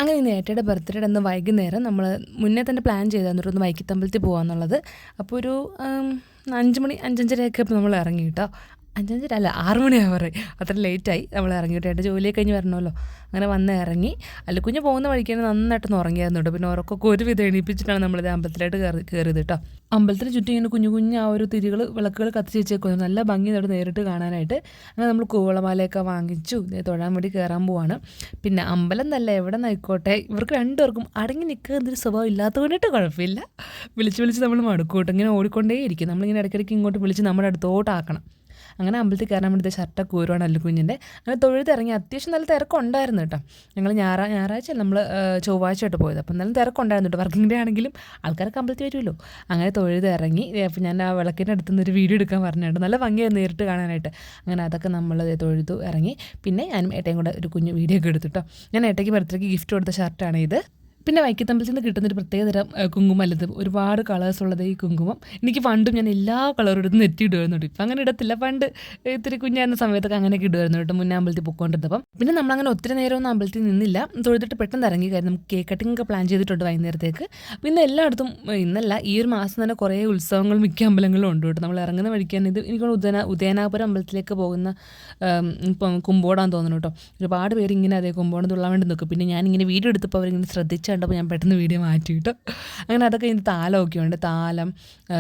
അങ്ങനെ ഇന്ന് ഏട്ടയുടെ ബർത്ത്ഡേ അന്ന് വൈകുന്നേരം നമ്മൾ മുന്നേ തന്നെ പ്ലാൻ ചെയ്താൽ ഒന്ന് വൈക്കത്തമ്പലത്തിൽ പോകാമെന്നുള്ളത്. അപ്പോൾ ഒരു 5 മണി 5:30 ഇപ്പോൾ നമ്മൾ ഇറങ്ങി കേട്ടോ. 5:30 അല്ല 6 മണിയാവാറ്, അത്ര ലേറ്റായി നമ്മൾ ഇറങ്ങിയിട്ട്. ഏട്ടൻ ജോലിയൊക്കെ കഴിഞ്ഞ് വരണമല്ലോ. അങ്ങനെ വന്ന് ഇറങ്ങി. അല്ലുക്കുഞ്ഞ് പോകുന്ന വഴിക്കാണ് നന്നായിട്ടൊന്ന് ഉറങ്ങിയായിരുന്നു കേട്ടോ. പിന്നെ ഉറക്കമൊക്കെ ഒരുവിധം എണീപ്പിച്ചിട്ടാണ് നമ്മളിത് അമ്പലത്തിലായിട്ട് കയറിയത് കേട്ടോ. അമ്പലത്തിന് ചുറ്റും ഇങ്ങനെ കുഞ്ഞു കുഞ്ഞു ആ ഒരു വിളക്കുകൾ കത്തിച്ച് വെച്ചേക്കുന്നു. നല്ല ഭംഗി അവിടെ നേരിട്ട് കാണാനായിട്ട്. അങ്ങനെ നമ്മൾ കൂവളമാലയൊക്കെ വാങ്ങിച്ചു തൊഴാൻ വേണ്ടി കയറാൻ പോവാണ്. പിന്നെ അമ്പലം നല്ല എവിടെ നിന്നായിക്കോട്ടെ, ഇവർക്ക് രണ്ടുപേർക്കും അടങ്ങി നിൽക്കുന്നൊരു സ്വഭാവം ഇല്ലാത്തത് കൊണ്ടിട്ട് കുഴപ്പമില്ല. വിളിച്ച് നമ്മൾ മടുക്കൂട്ടും. ഇങ്ങനെ ഓടിക്കൊണ്ടേയിരിക്കും. നമ്മളിങ്ങനെ ഇടയ്ക്കിടയ്ക്ക് ഇങ്ങോട്ട് വിളിച്ച് നമ്മുടെ അടുത്തോട്ടാക്കണം. അങ്ങനെ അമ്പലത്തിൽ കയറാൻ വേണ്ടി ഷർട്ടൊക്കെ ഊരുവാണ് അല്ലുക്കുഞ്ഞിൻ്റെ. അങ്ങനെ തൊഴുതിറങ്ങി. അത്യാവശ്യം നല്ല തിരക്കുണ്ടായിരുന്നു കേട്ടോ. ഞങ്ങൾ ഞായറാഴ്ച നമ്മൾ ചൊവ്വാഴ്ചയായിട്ട് പോയത്. അപ്പം എന്നാലും തിരക്കുണ്ടായിരുന്നു കേട്ടോ. വർക്കിംഗ് ഡേ ആണെങ്കിലും ആൾക്കാരൊക്കെ അമ്പലത്തിൽ വരുമല്ലോ. അങ്ങനെ തൊഴുതിറങ്ങി. അപ്പം ഞാൻ ആ വിളക്കിൻ്റെ അടുത്തുനിന്ന് ഒരു വീഡിയോ എടുക്കാൻ പറഞ്ഞിട്ടുണ്ട്. നല്ല ഭംഗിയായിരുന്നു നേരിട്ട് കാണാനായിട്ട്. അങ്ങനെ അതൊക്കെ നമ്മൾ തൊഴുതു ഇറങ്ങി. പിന്നെ ഞാനും ഏട്ടയും കൂടെ ഒരു കുഞ്ഞു വീഡിയോ ഒക്കെ എടുത്തിട്ടോ. ഞാൻ ഏട്ടയ്ക്ക് ബർത്ത്ഡേക്ക് ഗിഫ്റ്റ് കൊടുത്ത ഷർട്ടാണ് ഇത്. പിന്നെ വൈക്കത്തമ്പലത്തിൽ നിന്ന് കിട്ടുന്നൊരു പ്രത്യേകതരം കുങ്കുമല്ലത്. ഒരുപാട് കളേഴ്സ് ഉള്ളത് ഈ കുങ്കുമം. എനിക്ക് പണ്ടും ഞാൻ എല്ലാ കളറും എടുത്ത് നെറ്റിയിടുമായിരുന്നു. ഇപ്പം അങ്ങനെ ഇടത്തില്ല. പണ്ട് ഇത്തിരി കുഞ്ഞായിരുന്ന സമയത്തൊക്കെ അങ്ങനെയൊക്കെ ഇടുമായിരുന്നു കേട്ടോ, മുന്നേ അമ്പലത്തിൽ പൊയ്ക്കൊണ്ടിരുന്നപ്പം. പിന്നെ നമ്മളങ്ങനെ ഒത്തിരി നേരമൊന്നും അമ്പലത്തിൽ നിന്നില്ല. തൊഴുതിട്ട് പെട്ടെന്ന് ഇറങ്ങി. കാര്യം നമുക്ക് കേക്ക് കട്ടിംഗ് ഒക്കെ പ്ലാൻ ചെയ്തിട്ടുണ്ട് വൈകുന്നേരത്തേക്ക്. പിന്നെ എല്ലായിടത്തും ഇന്നല്ല ഈ ഒരു മാസം തന്നെ കുറേ ഉത്സവങ്ങൾ മിക്ക അമ്പലങ്ങളിലും ഉണ്ട് കേട്ടോ. നമ്മൾ ഇറങ്ങുന്ന വഴിക്കാൻ ഇത് എനിക്ക് ഉദയനാപുരം അമ്പലത്തിലേക്ക് പോകുന്ന ഇപ്പം കുമ്പോടാൻ തോന്നുന്നു കേട്ടോ. ഒരുപാട് പേര് ഇങ്ങനെ അതേ കുമ്പോടം തുള്ളാൻ വേണ്ടി നിൽക്കും. പിന്നെ ഞാനിങ്ങനെ വീഡിയോ എടുത്തപ്പോൾ അവരിങ്ങനെ ശ്രദ്ധിച്ചു കണ്ടപ്പോൾ ഞാൻ പെട്ടെന്ന് വീഡിയോ മാറ്റി കിട്ടും. അങ്ങനെ അതൊക്കെ ഇതിന് താലമൊക്കെ ഉണ്ട്. താലം,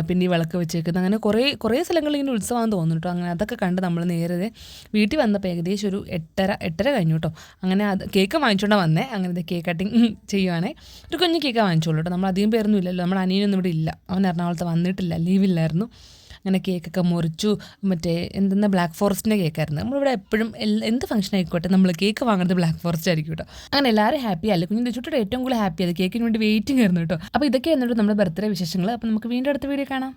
പിന്നെ ഈ വിളക്ക് വെച്ചേക്കുന്നത്, അങ്ങനെ കുറേ സ്ഥലങ്ങളിൽ ഇങ്ങനെ ഉത്സവമാണെന്ന് തോന്നുന്നു കേട്ടോ. അങ്ങനെ അതൊക്കെ കണ്ട് നമ്മൾ നേരെ വീട്ടിൽ വന്നപ്പോൾ ഏകദേശം ഒരു 8:30 കഴിഞ്ഞു കേട്ടോ. അങ്ങനെ അത് കേക്ക് വാങ്ങിച്ചുകൊണ്ടാണ് വന്നേ. അങ്ങനെ കേക്ക് കട്ടിങ് ചെയ്യുവാണേ. ഒരു കുഞ്ഞ് കേക്ക് വാങ്ങിച്ചോളൂ കേട്ടോ. നമ്മൾ അധികം പേരൊന്നും ഇല്ലല്ലോ. നമ്മൾ അനിയനൊന്നും ഇവിടെ ഇല്ല. അവൻ എറണാകുളത്ത് വന്നിട്ടില്ല, ലീവില്ലായിരുന്നു. അങ്ങനെ കേക്കൊക്കെ മുറിച്ചു. മറ്റേ എന്തെന്നാ ബ്ലാക്ക് ഫോറസ്റ്റിൻ്റെ കേക്കായിരുന്നു. നമ്മളിവിടെ എപ്പോഴും എന്ത് ഫംഗ്ഷൻ ആയിക്കോട്ടെ നമ്മൾ കേക്ക് വാങ്ങുന്നത് ബ്ലാക്ക് ഫോറസ്റ്റ് ആയിരിക്കും കേട്ടോ. അങ്ങനെ എല്ലാവരും ഹാപ്പി അല്ലേ. കുഞ്ഞിൻ്റെ ചുറ്റും ഏറ്റവും കൂടുതൽ ഹാപ്പി അത് കേക്കിന് വേണ്ടി വെയിറ്റിംഗ് ആയിരുന്നു കേട്ടോ. അപ്പോൾ ഇതൊക്കെ എന്നിട്ട് നമ്മുടെ ബർത്ത്ഡേ വിശേഷങ്ങൾ. അപ്പോൾ നമുക്ക് വീണ്ടും അടുത്ത വീഡിയോ കാണാം.